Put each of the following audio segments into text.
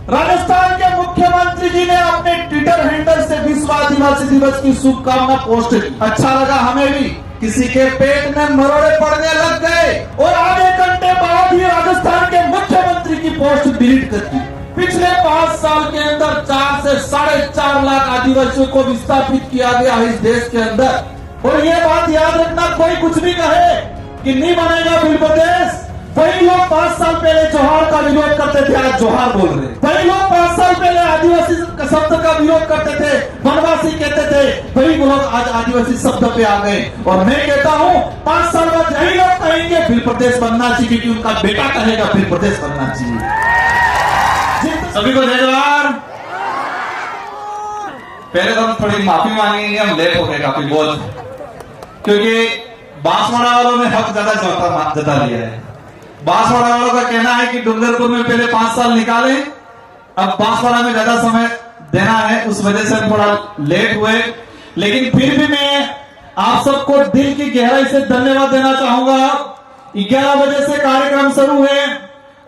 राजस्थान के मुख्यमंत्री जी ने अपने ट्विटर हैंडल से विश्व आदिवासी दिवस की शुभकामना पोस्ट की। अच्छा लगा हमें भी। किसी के पेट में मरोड़े पड़ने लग गए और आधे घंटे बाद ही राजस्थान के मुख्यमंत्री की पोस्ट डिलीट कर दी। पिछले 5 साल के अंदर 4 से 4.5 लाख आदिवासियों को विस्थापित किया गया है इस देश के अंदर। और ये बात याद रखना, कोई कुछ भी कहे कि नहीं बनेगा बिल प्रदेश, वही लोग 5 साल पहले जोहार का विरोध करते थे, आज जोहार बोल रहे। वही लोग 5 साल पहले आदिवासी शब्द का विरोध करते थे, वनवासी कहते थे, वही लोग आज आदिवासी शब्द पे आ गए। और मैं कहता हूँ 5 साल बाद यही लोग कहेंगे बिल प्रदेश बनना चाहिए, क्योंकि उनका बेटा कहेगा बिल प्रदेश बनना चाहिए। सभी को जय जोहार। पहले तो हम थोड़ी माफी मांगेंगे, हम लेट हो गए काफी बहुत, क्योंकि बांसवाड़ा वालों ने हक ज्यादा जता लिया है। बांसवाड़ा वालों का कहना है कि डूंगरपुर में पहले 5 साल निकाले, अब बांसवाड़ा में ज्यादा समय देना है, उस वजह से हम थोड़ा लेट हुए। लेकिन फिर भी मैं आप सबको दिल की गहराई से धन्यवाद देना चाहूंगा। 11 बजे से कार्यक्रम शुरू है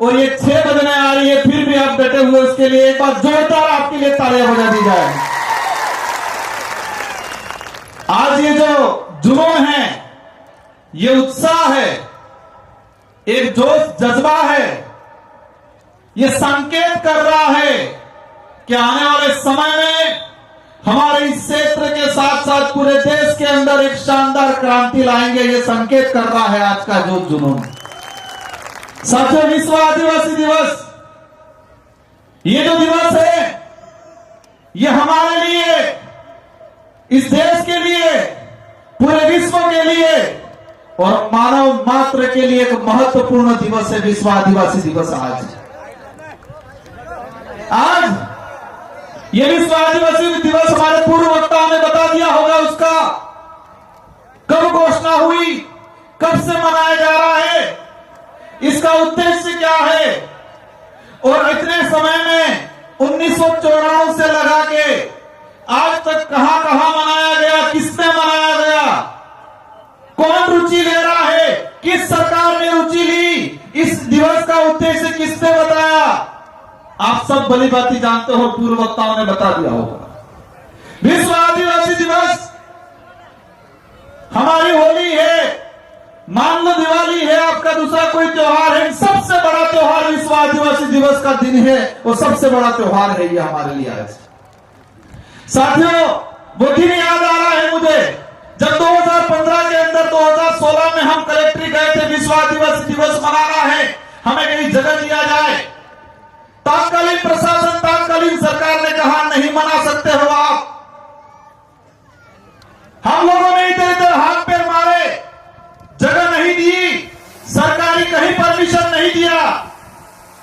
और ये 6 बजने आ रही है, फिर भी आप डटे हुए, उसके लिए एक बार जोरदार आपके लिए तालियां बजा दी जाए। आज ये जो जुनून है, ये उत्साह है, एक जोश जज्बा है, ये संकेत कर रहा है कि आने वाले समय में हमारे इस क्षेत्र के साथ साथ पूरे देश के अंदर एक शानदार क्रांति लाएंगे। ये संकेत कर रहा है आज का जो जुनून। साथियों, विश्व आदिवासी दिवस, ये जो दिवस है, ये हमारे लिए, इस देश के लिए, पूरे विश्व के लिए और मानव मात्र के लिए एक महत्वपूर्ण दिवस है विश्व आदिवासी दिवस। आज ये विश्व आदिवासी दिवस हमारे पूर्व वक्ताओं ने बता दिया होगा उसका कब घोषणा हुई, कब से मनाया जा रहा है, इसका उद्देश्य क्या है, और इतने समय में 1994 से लगा के आज तक कहां कहां मनाया गया, किसने मनाया गया, कौन रुचि ले रहा है, किस सरकार ने रुचि ली, इस दिवस का उद्देश्य किसने बताया, आप सब भली भांति जानते हो, पूर्व वक्ताओं ने बता दिया होगा। विश्व आदिवासी दिवस हमारी होली है, मान लो दिवाली है, आपका दूसरा कोई त्योहार है, सबसे बड़ा त्योहार विश्व आदिवासी दिवस का दिन है और सबसे बड़ा त्योहार है ये हमारे लिए आज। साथियों, वो दिन याद आ रहा है मुझे जब 2015 के अंदर 2016 में हम कलेक्ट्रेट गए थे, विश्व आदिवासी दिवस मनाना है, हमें कहीं जगह दिया जाए। तत्कालीन प्रशासन, तत्कालीन सरकार ने कहा नहीं मना सकते हो आप। हम लोगों ने इधर इधर हाथ पैर मारे, जगह नहीं दी, सरकारी कहीं परमिशन नहीं दिया,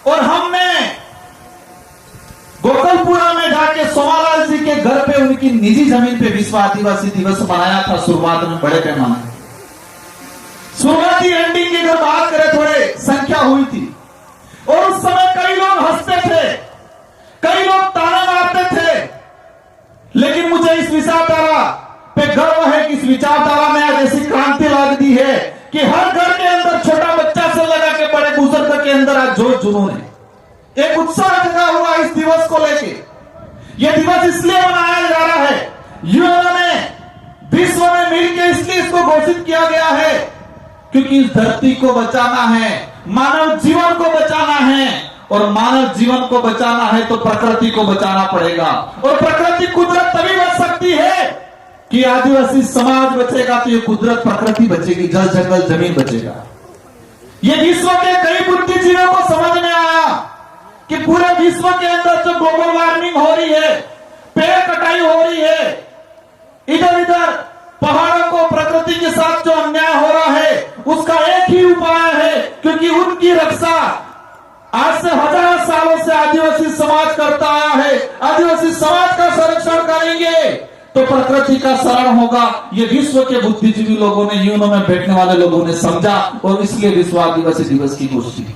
और हमने गोकलपुरा में जाके सोमालाल जी के घर पे, उनकी निजी जमीन पे विश्व आदिवासी दिवस मनाया था शुरुआत में बड़े पैमाने। शुरुआती एंडिंग की अगर बात करें, थोड़े संख्या हुई थी और उस समय कई लोग हंसते थे, कई लोग ताना मारते थे, लेकिन मुझे इस विचारधारा पे गर्व है कि इस विचारधारा में आज ऐसी क्रांति ला दी है कि हर घर के अंदर छोटा बच्चा से लगा के बड़े बुजुर्ग के अंदर आज जोश जुनून है, एक उत्साह जगा हुआ इस दिवस को लेके। यह दिवस इसलिए मनाया जा रहा है, यूएन ने विश्व में मिलकर इसलिए इसको घोषित किया गया है क्योंकि इस धरती को बचाना है, मानव जीवन को बचाना है, और मानव जीवन को बचाना है तो प्रकृति को बचाना पड़ेगा। और प्रकृति, कुदरत तभी बच सकती है कि आदिवासी समाज बचेगा तो ये कुदरत प्रकृति बचेगी, जल जंगल जमीन बचेगा। ये विश्व के कई बुद्धिजीवियों को समझ में आया कि पूरे विश्व के अंदर जो ग्लोबल वार्मिंग हो रही है, पेड़ कटाई हो रही है, इधर इधर पहाड़ों को प्रकृति के साथ जो अन्याय हो रहा है, उसका एक ही उपाय है, क्योंकि उनकी रक्षा आज से हजारों सालों से आदिवासी समाज करता आया है। आदिवासी समाज का संरक्षण करेंगे तो प्रकृति का शरण होगा। ये विश्व के बुद्धिजीवी लोगों ने, यूएन में बैठने वाले लोगों ने समझा और इसलिए विश्व आदिवासी दिवस की घोषणा की।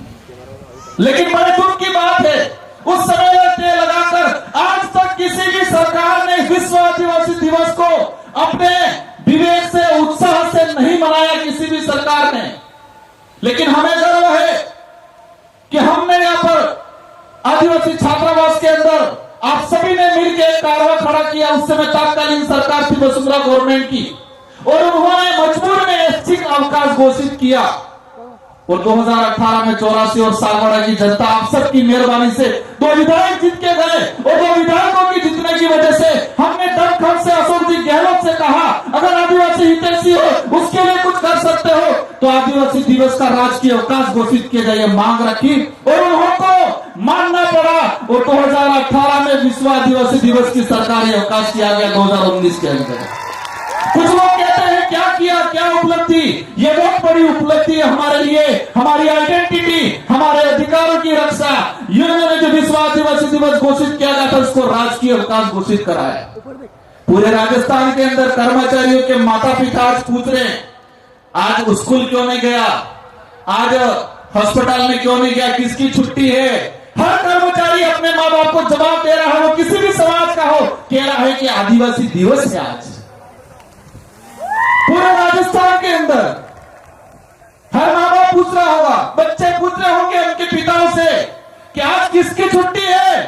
लेकिन बड़े दुख की बात है, उस समय लगाकर आज तक किसी भी सरकार ने विश्व आदिवासी दिवस को अपने विवेक से, उत्साह से नहीं मनाया, किसी भी सरकार ने। लेकिन हमें गर्व है कि हमने यहाँ पर आदिवासी छात्रावास कारावास के अंदर आप सभी ने मिलकर एक कारवा खड़ा किया। उस समय तत्कालीन सरकार थी वसुंधरा गवर्नमेंट की, और उन्होंने मजबूर में ऐच्छिक अवकाश घोषित किया। और 2018 में 84 और सागवाड़ा की जनता आप सबकी मेहरबानी से 2 विधायक जीत के गए, और 2 विधायकों की जीतने की वजह से हमने दमखम से अशोक जी गहलोत से कहा, अगर आदिवासी हितैषी हो उसके लिए कुछ कर सकते हो तो आदिवासी दिवस का राजकीय अवकाश घोषित किया जाए, मांग रखी और उनको मानना पड़ा। और 2018 में विश्व आदिवासी दिवस की सरकारी अवकाश किया गया 2019 के अंदर। कुछ लोग कहते हैं क्या किया, क्या उपलब्धि, ये बहुत बड़ी उपलब्धि है हमारे लिए, हमारी आइडेंटिटी, हमारे अधिकारों की रक्षा। यूनियन ने जो विश्व आदिवासी दिवस घोषित किया गया था उसको राजकीय अवकाश घोषित कराया। पूरे राजस्थान के अंदर कर्मचारियों के माता पिता आज पूछ रहे हैं, आज स्कूल क्यों नहीं गया, आज हॉस्पिटल में क्यों नहीं गया, किसकी छुट्टी है। हर कर्मचारी अपने माँ बाप को जवाब दे रहा है, वो किसी भी समाज का हो, कह रहा है कि आदिवासी दिवस है आज। पूरे राजस्थान के अंदर हर माँ बाप पूछ रहा होगा, बच्चे पूछ रहे होंगे उनके पिताओं से कि आज किसकी छुट्टी है।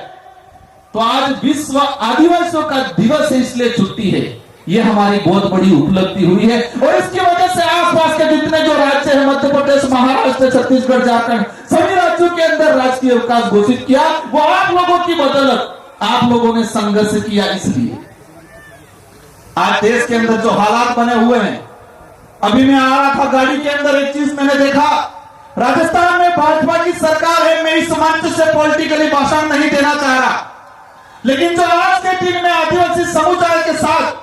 तो आज विश्व आदिवासियों का दिवस है, इसलिए छुट्टी है। ये हमारी बहुत बड़ी उपलब्धि हुई है, और इसकी वजह से आसपास के जितने जो राज्य है, मध्य प्रदेश, महाराष्ट्र, छत्तीसगढ़, झारखंड, सभी राज्यों के अंदर राजकीय अवकाश घोषित किया। वो आप लोगों की बदौलत, आप लोगों ने संघर्ष किया। इसलिए आज देश के अंदर जो हालात बने हुए हैं, अभी मैं आ रहा था गाड़ी के अंदर, एक चीज मैंने देखा, राजस्थान में भाजपा की सरकार है। मैं इस मंच से पॉलिटिकली भाषण नहीं देना चाह रहा, लेकिन जो आज के दिन में आदिवासी समुदाय के साथ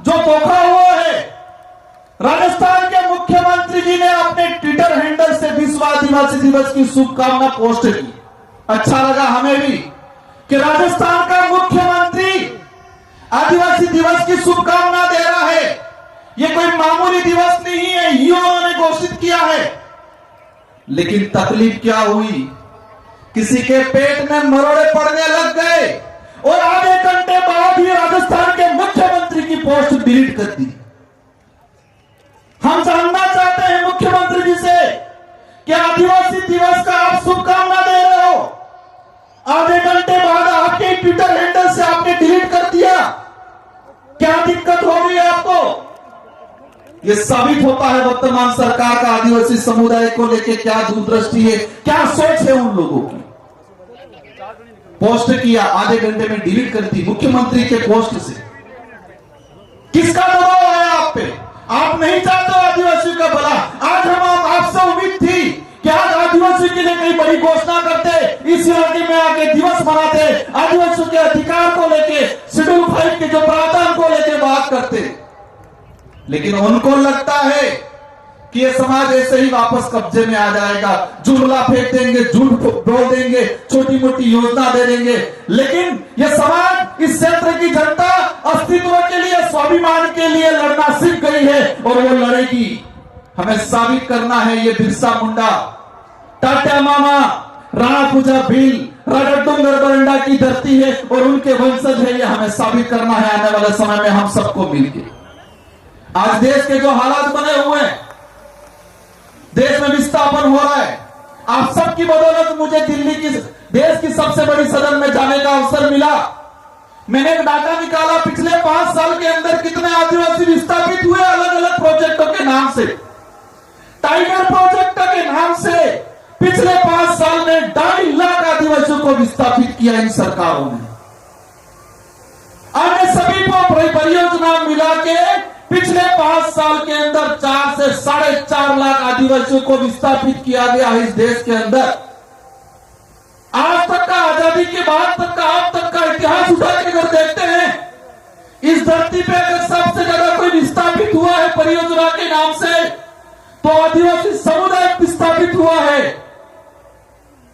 जो धोखा हुआ है, राजस्थान के मुख्यमंत्री जी ने अपने ट्विटर हैंडल से विश्व आदिवासी दिवस की शुभकामना पोस्ट की। अच्छा लगा हमें भी कि राजस्थान का मुख्यमंत्री आदिवासी दिवस की शुभकामना दे रहा है। ये कोई मामूली दिवस नहीं है, युवाओं ने घोषित किया है। लेकिन तकलीफ क्या हुई, किसी के पेट में मरोड़े पड़ने लग गए, और आधे घंटे बाद ही राजस्थान के मुख्यमंत्री की पोस्ट डिलीट कर दी। हम जानना चाहते हैं मुख्यमंत्री जी से कि आदिवासी दिवस का आप शुभकामना दे रहे हो, आधे घंटे बाद आपके ट्विटर हैंडल से आपने डिलीट कर दिया, क्या दिक्कत हो रही है आपको। यह साबित होता है वर्तमान सरकार का आदिवासी समुदाय को लेकर क्या दूरदृष्टि है, क्या सोच है उन लोगों की। पोस्ट किया, आधे घंटे में डिलीट कर दी मुख्यमंत्री के पोस्ट से। किसका दबाव आया आप पे, आप नहीं चाहते आदिवासियों का भला। आज हम आपसे उम्मीद थी कि आज आदिवासी के लिए कई बड़ी घोषणा करते, इस इलाके में आके दिवस मनाते, आदिवासियों के अधिकार को लेके, शेड्यूल 5 के जो प्रावधान को लेके बात करते। लेकिन उनको लगता है कि ये समाज ऐसे ही वापस कब्जे में आ जाएगा, जुमला फेंक देंगे, झूठ बोल देंगे, छोटी मोटी योजना दे देंगे। लेकिन ये समाज, इस क्षेत्र की जनता अस्तित्व के लिए, स्वाभिमान के लिए लड़ना सीख गई है, और वो लड़ेगी। हमें साबित करना है ये बिरसा मुंडा, टाटा मामा, राणा पूजा भील, राजडुंगर बरंडा की धरती है, और उनके वंशज है। ये हमें साबित करना है आने वाले समय में हम सबको मिलकर। आज देश के जो हालात बने हुए हैं, देश में विस्थापन हो रहा है, आप सबकी बदौलत मुझे दिल्ली की, देश की सबसे बड़ी सदन में जाने का अवसर मिला। मैंने एक डाटा निकाला, पिछले 5 साल के अंदर कितने आदिवासी विस्थापित हुए अलग अलग प्रोजेक्टों के नाम से। टाइगर प्रोजेक्ट के नाम से पिछले 5 साल में 2.5 लाख आदिवासियों को विस्थापित किया इन सरकारों ने। अन्य सभी परियोजना मिला के पिछले 5 साल के अंदर 4 से 4.5 लाख आदिवासियों को विस्थापित किया गया है इस देश के अंदर। आज तक का, आजादी के बाद तक का, अब तक का इतिहास उठा के अगर देखते हैं, इस धरती पे अगर सबसे ज्यादा कोई विस्थापित हुआ है परियोजना के नाम से, तो आदिवासी समुदाय विस्थापित हुआ है।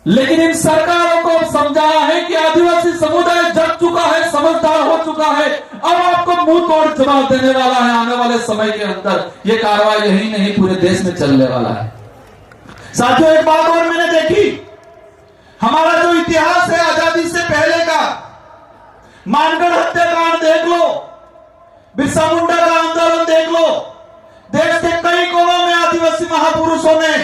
लेकिन इन सरकारों को समझाया है कि आदिवासी समुदाय जग चुका है, समझदार हो चुका है, अब आपको मुंह तोड़ जवाब देने वाला है आने वाले समय के अंदर। ये कार्रवाई यही नहीं पूरे देश में चलने वाला है। साथियों, एक बात और मैंने देखी, हमारा जो इतिहास है आजादी से पहले का, मानगढ़ हत्याकांड देख लो, बिरसा मुंडा का आंदोलन देख लो, देश के कई कोनों में आदिवासी महापुरुषों ने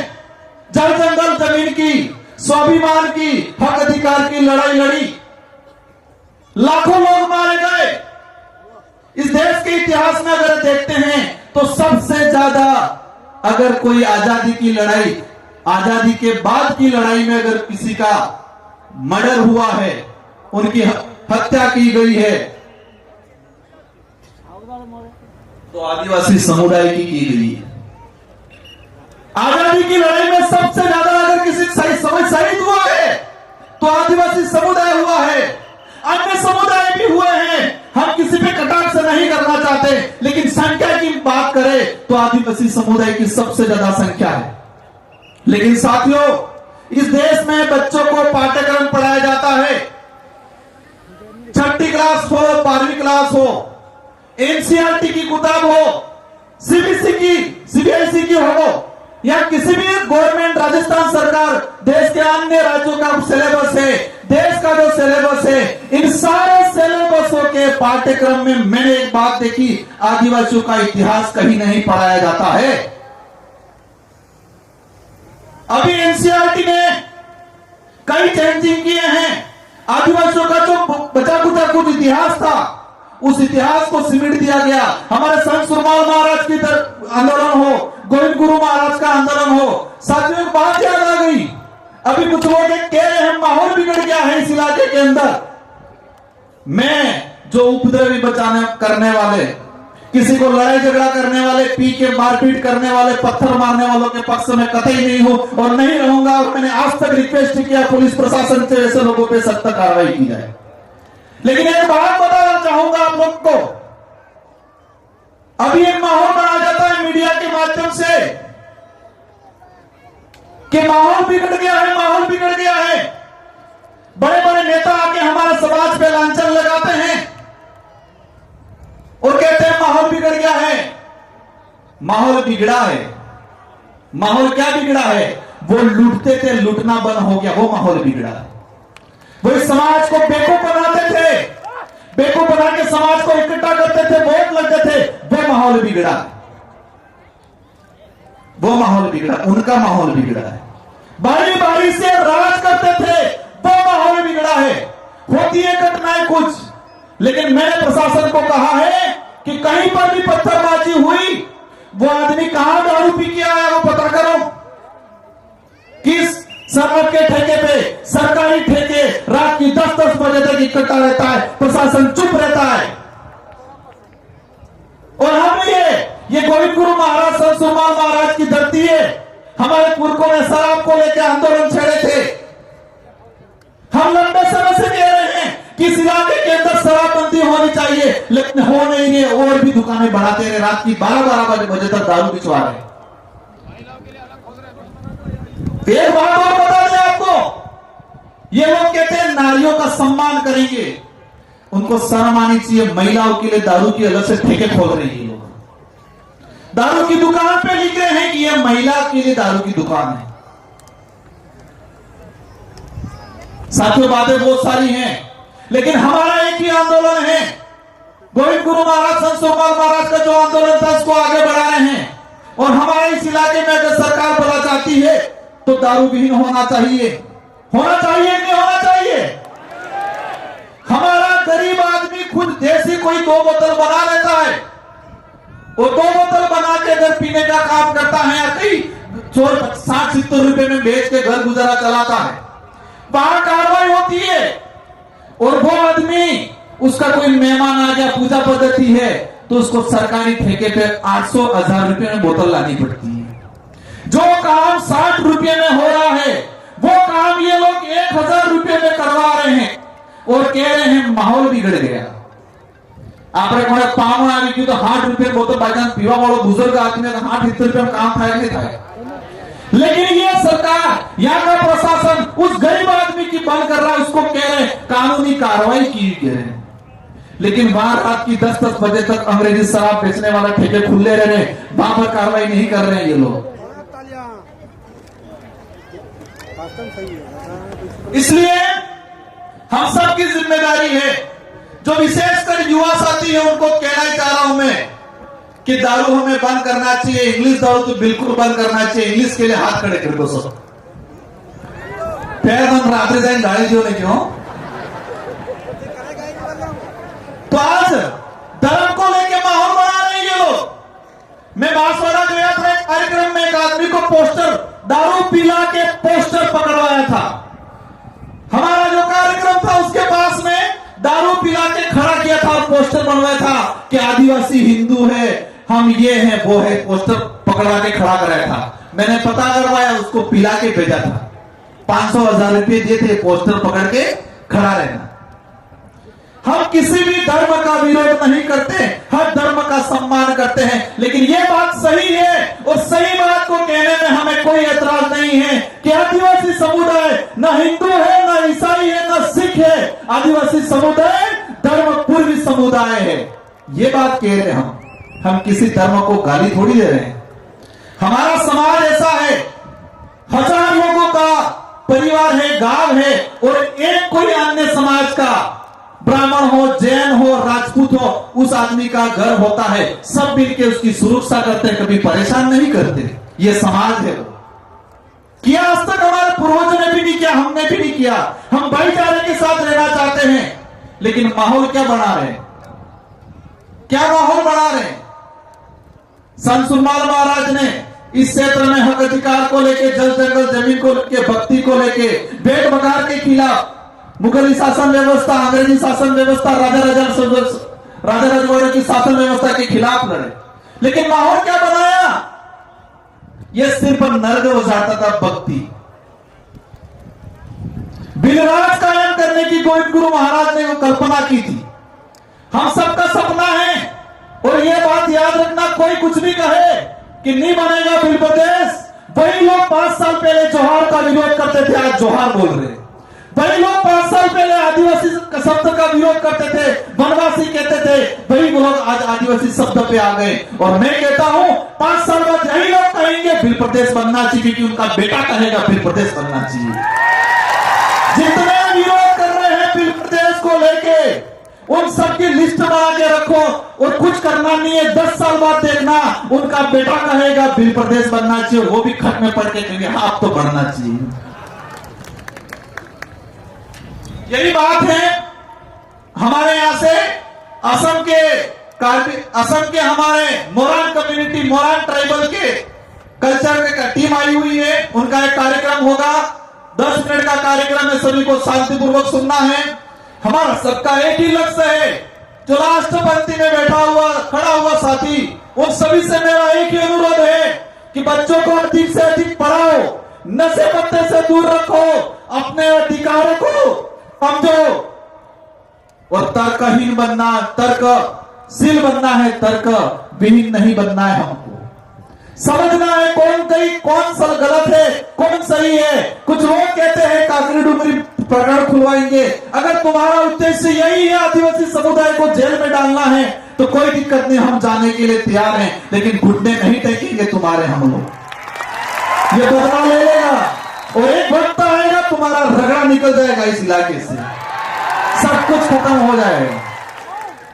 जल जंगल जमीन की, स्वाभिमान की, हक अधिकार की लड़ाई लड़ी। लाखों लोग मारे गए। इस देश के इतिहास में अगर देखते हैं तो सबसे ज्यादा अगर कोई आजादी की लड़ाई, आजादी के बाद की लड़ाई में अगर किसी का मर्डर हुआ है, उनकी हत्या की गई है, तो आदिवासी समुदाय की गई है। आजादी की लड़ाई में सबसे ज्यादा अगर किसी शहीद हुआ है तो आदिवासी समुदाय हुआ है। अन्य समुदाय भी हुए हैं, हम किसी पे कटाक्ष नहीं करना चाहते, लेकिन संख्या की बात करें तो आदिवासी समुदाय की सबसे ज्यादा संख्या है। लेकिन साथियों, इस देश में बच्चों को पाठ्यक्रम पढ़ाया जाता है, 6ठी क्लास हो, 12वीं क्लास हो, एनसीईआरटी की किताब हो, सीबीएसई की हो, या किसी भी गवर्नमेंट, राजस्थान सरकार, देश के अन्य राज्यों का सिलेबस है, देश का जो सिलेबस है, इन सारे सिलेबसों के पाठ्यक्रम में मैंने एक बात देखी, आदिवासियों का इतिहास कहीं नहीं पढ़ाया जाता है। अभी एनसीईआरटी ने कई चेंजिंग किए हैं। आदिवासियों का जो बचा कुचा कुछ इतिहास था, उस इतिहास को सिमट दिया गया। हमारे संत सुरमाल महाराज की आंदोलन हो, गोविंद गुरु महाराज का आंदोलन हो, साथियों एक बात याद आ गई। अभी कुछ लोग कह रहे हैं माहौल बिगड़ गया है इस इलाके के अंदर। मैं जो उपद्रवी बचाने करने वाले, किसी को लड़ाई झगड़ा करने वाले, पी के मारपीट करने वाले, पत्थर मारने वालों के पक्ष में कतई नहीं हूं और नहीं रहूंगा। और मैंने आज तक रिक्वेस्ट किया पुलिस प्रशासन से ऐसे लोगों पे सख्त कार्रवाई की जाए। लेकिन एक बात बताना चाहूंगा आप लोग को, अभी एक माहौल बनाया जाता है मीडिया के माध्यम से कि माहौल बिगड़ गया है, माहौल बिगड़ गया है। बड़े बड़े नेता आके हमारे समाज पे लांछन लगाते हैं और कहते हैं माहौल बिगड़ गया है। माहौल बिगड़ा है। माहौल क्या बिगड़ा है? वो लूटते थे, लूटना बंद हो गया, वो माहौल बिगड़ा है। वो इस समाज को बेवकूफ बनाते थे, बेवकूफ बना के समाज को इकट्ठा करते थे, वोट लगते थे, वो माहौल बिगड़ा, वो माहौल बिगड़ा, उनका माहौल बिगड़ा है। बारी बारी से राज करते थे, वो माहौल बिगड़ा है। होती है घटनाएं कुछ, लेकिन मैंने प्रशासन को कहा है कि कहीं पर भी पत्थरबाजी हुई, वो आदमी कहां दारू पी के आया वो पता करो। किस सरहद के ठेके पे, सरकारी ठेके, रात की 10-10 बजे तक इकट्ठा रहता है, प्रशासन चुप रहता है। और हम ये गोविंद गुरु महाराज, संत सुरमाल महाराज की धरती है। हमारे पुरखों ने शराब को लेकर आंदोलन छेड़े थे। हम लंबे समय से कह रहे हैं कि इस इलाके के अंदर शराबबंदी होनी चाहिए, लेकिन हो नहीं रही। और भी दुकानें बढ़ाते रहे, रात की 12-12 बजे तक दारू बिचवा रहे। एक बात और बता दें आपको, ये लोग कहते हैं नारियों का सम्मान करेंगे, उनको शर्म आनी चाहिए। महिलाओं के लिए दारू की अलग से ठेके खोल रहे हैं ये लोग। दारू की दुकान पे लिख रहे हैं कि ये महिला के लिए दारू की दुकान है। साथियों बातें बहुत सारी हैं, लेकिन हमारा एक ही आंदोलन है। गोविंद गुरु महाराज, संत सुरमाल महाराज का जो आंदोलन था उसको आगे बढ़ा रहे हैं। और हमारे इस इलाके में अगर सरकार भला चाहती है तो दारू विहीन होना चाहिए। होना चाहिए नहीं होना चाहिए? हमारा गरीब आदमी खुद देसी कोई 2 बोतल बना लेता है, वो 2 बोतल बना के अगर पीने का काम करता है, या कई 60-70 रुपए में बेच के घर गुजारा चलाता है, वहां कार्रवाई होती है। और वो आदमी, उसका कोई मेहमान आ गया, पूजा पद्धति है, तो उसको सरकारी ठेके पे 800-1000 रुपए में बोतल लानी पड़ती है। जो काम 60 रुपए में हो रहा है, वो काम ये लोग 1000 रुपए में करवा रहे हैं और कह रहे हैं माहौल बिगड़ गया। આપણે કોને પાવણ આવી ગયું તો 60 રૂપિયા બોતલ બાજાન પીવા વાળો बुजुर्ग आदमी ने 60 रुपए में काम થાય नहीं થાય। लेकिन ये सरकार, यहाँ का प्रशासन उस गरीब आदमी की बंद कर रहा है, उसको कह रहे कानूनी कार्रवाई की कह रहे हैं। लेकिन वहां रात की 10-10 बजे तक अंग्रेजी शराब बेचने वाला ठेके खुले रह रहे, वहां पर कार्रवाई नहीं कर रहे हैं ये लोग। इसलिए हम सबकी जिम्मेदारी है, जो विशेषकर युवा साथी है, उनको कहना चाह रहा हूं मैं कि दारू हमें बंद करना चाहिए। इंग्लिश दारू तो बिल्कुल बंद करना चाहिए। इंग्लिश के लिए हाथ खड़े कर दो सब। फिर हम रात्रि जाए गाड़ी जो नहीं क्यों तो आज धर्म को लेके माहौल बना रहे हैं ये लोग। मैं बांसवाड़ा गया था, एक कार्यक्रम में एक आदमी को पोस्टर, दारू पिला के पोस्टर पकड़वाया था। हमारा जो कार्यक्रम था उसके पास में दारू पिला के खड़ा किया था और पोस्टर बनवाया था कि आदिवासी हिंदू है, हम ये हैं वो है, पोस्टर पकड़वा के खड़ा कराया था। मैंने पता करवाया, उसको पिला के भेजा था। 500,000 रुपये दिए थे पोस्टर पकड़ के खड़ा रहना। हम किसी भी धर्म का विरोध नहीं करते, हर धर्म का सम्मान करते हैं, लेकिन यह बात सही है और सही बात को कहने में हमें कोई एतराज नहीं है कि आदिवासी समुदाय न हिंदू है, न ईसाई है, न सिख है। आदिवासी समुदाय धर्म पूर्वी समुदाय है, ये बात कह रहे हैं हम किसी धर्म को गाली थोड़ी दे रहे हैं। हमारा समाज ऐसा है, 1000 लोगों का परिवार है, गांव है, और एक कोई अन्य समाज का, ब्राह्मण हो, जैन हो, राजपूत हो, उस आदमी का घर होता है, सब मिलकर उसकी सुरक्षा करते हैं, कभी परेशान नहीं करते। ये समाज है वो किया आज तक हमारे पूर्वजों ने भी नहीं किया, हमने भी नहीं किया। हम भाईचारे के साथ रहना चाहते हैं, लेकिन माहौल क्या बना रहे हैं, क्या माहौल बना रहे हैं। संत सुरमाल महाराज ने इस क्षेत्र में हक अधिकार को लेके, जल जंगल जमीन को लेके, भक्ति को लेके, भेड़ बकार के खिलाफ, मुगली शासन व्यवस्था, अंग्रेजी शासन व्यवस्था, राजा रजवाड़ों की शासन व्यवस्था के खिलाफ लड़े, लेकिन माहौल क्या बनाया, यह सिर्फ नर्क उजाड़ता था भक्ति। बिलराज कायम करने की गोविंद गुरु महाराज ने वो कल्पना की थी। हम सबका सपना है, और यह बात याद रखना, कोई कुछ भी कहे कि नहीं बनेगा बिल प्रदेश, वही लोग 5 साल पहले जोहार का विरोध करते थे, आज जोहार बोल रहे। वही लोग 5 साल पहले आदिवासी शब्द का विरोध करते थे, वनवासी कहते थे, वही लोग आज आदिवासी शब्द पे आ गए। और मैं कहता हूं 5 साल बाद यही लोग कहेंगे बिल प्रदेश बनना चाहिए, क्योंकि उनका बेटा कहेगा बिल प्रदेश बनना चाहिए। जितने विरोध कर रहे हैं बिल प्रदेश को लेके, उन सबकी लिस्ट बना के रखो, और कुछ करना नहीं है। 10 साल बाद देखना उनका बेटा कहेगा बिल प्रदेश बनना चाहिए, वो भी खत में पढ़ के कहेंगे हाँ अब तो बनना चाहिए। यही बात है। हमारे यहां से असम के हमारे मोरान कम्युनिटी, मोरान ट्राइबल के कल्चर का टीम आई हुई है। उनका एक कार्यक्रम होगा, 10 मिनट का कार्यक्रम है, सभी को शांतिपूर्वक सुनना है। हमारा सबका एक ही लक्ष्य है, जो लास्ट पंक्ति में खड़ा हुआ साथी, उन सभी से मेरा एक ही अनुरोध है कि बच्चों को अधिक से अधिक पढ़ाओ, नशे पत्ते से दूर रखो, अपने अधिकार को समझो, और तर्कहीन बनना, तर्कशील बनना है, तर्क विहीन नहीं बनना है। हमको समझना है कौन सा गलत है, कौन सही है। कुछ लोग कहते हैं काकरी डुमरी प्रकरण खुलवाएंगे। अगर तुम्हारा उद्देश्य यही है आदिवासी समुदाय को जेल में डालना है, तो कोई दिक्कत नहीं, हम जाने के लिए तैयार हैं, लेकिन घुटने नहीं टेकेंगे तुम्हारे हम लोग। ये बदला ले लेगा, और एक वक्त आएगा तुम्हारा रगड़ा निकल जाएगा इस इलाके से, सब कुछ खत्म हो जाएगा।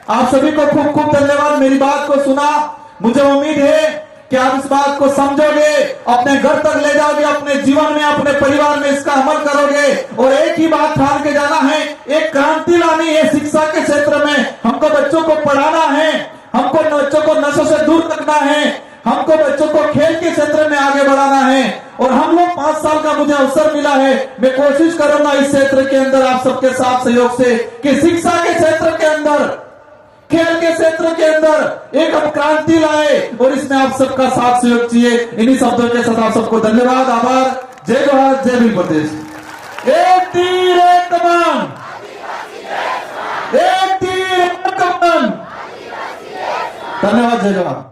आप सभी को खूब खूब धन्यवाद, मेरी बात को सुना। मुझे उम्मीद है कि आप इस बात को समझोगे, अपने घर तक ले जाओगे, अपने जीवन में, अपने परिवार में इसका अमल करोगे। और एक ही बात ठान के जाना है, एक क्रांति लानी है शिक्षा के क्षेत्र में। हमको बच्चों को पढ़ाना है, हमको बच्चों को नशों से दूर रखना है, हमको बच्चों को खेल के क्षेत्र में आगे बढ़ाना है। और हम लोग 5 साल का मुझे अवसर मिला है, मैं कोशिश करूंगा इस क्षेत्र के अंदर आप सबके साथ सहयोग से कि शिक्षा के क्षेत्र के अंदर, खेल के क्षेत्र के अंदर एक हम क्रांति लाए, और इसमें आप सबका साथ सहयोग चाहिए। इन्हीं शब्दों के साथ आप सबको धन्यवाद, आभार। जय जोहार, जय भील प्रदेश। एक तीर एक कमान, एक तीर एक कमान। धन्यवाद, जय जोहार।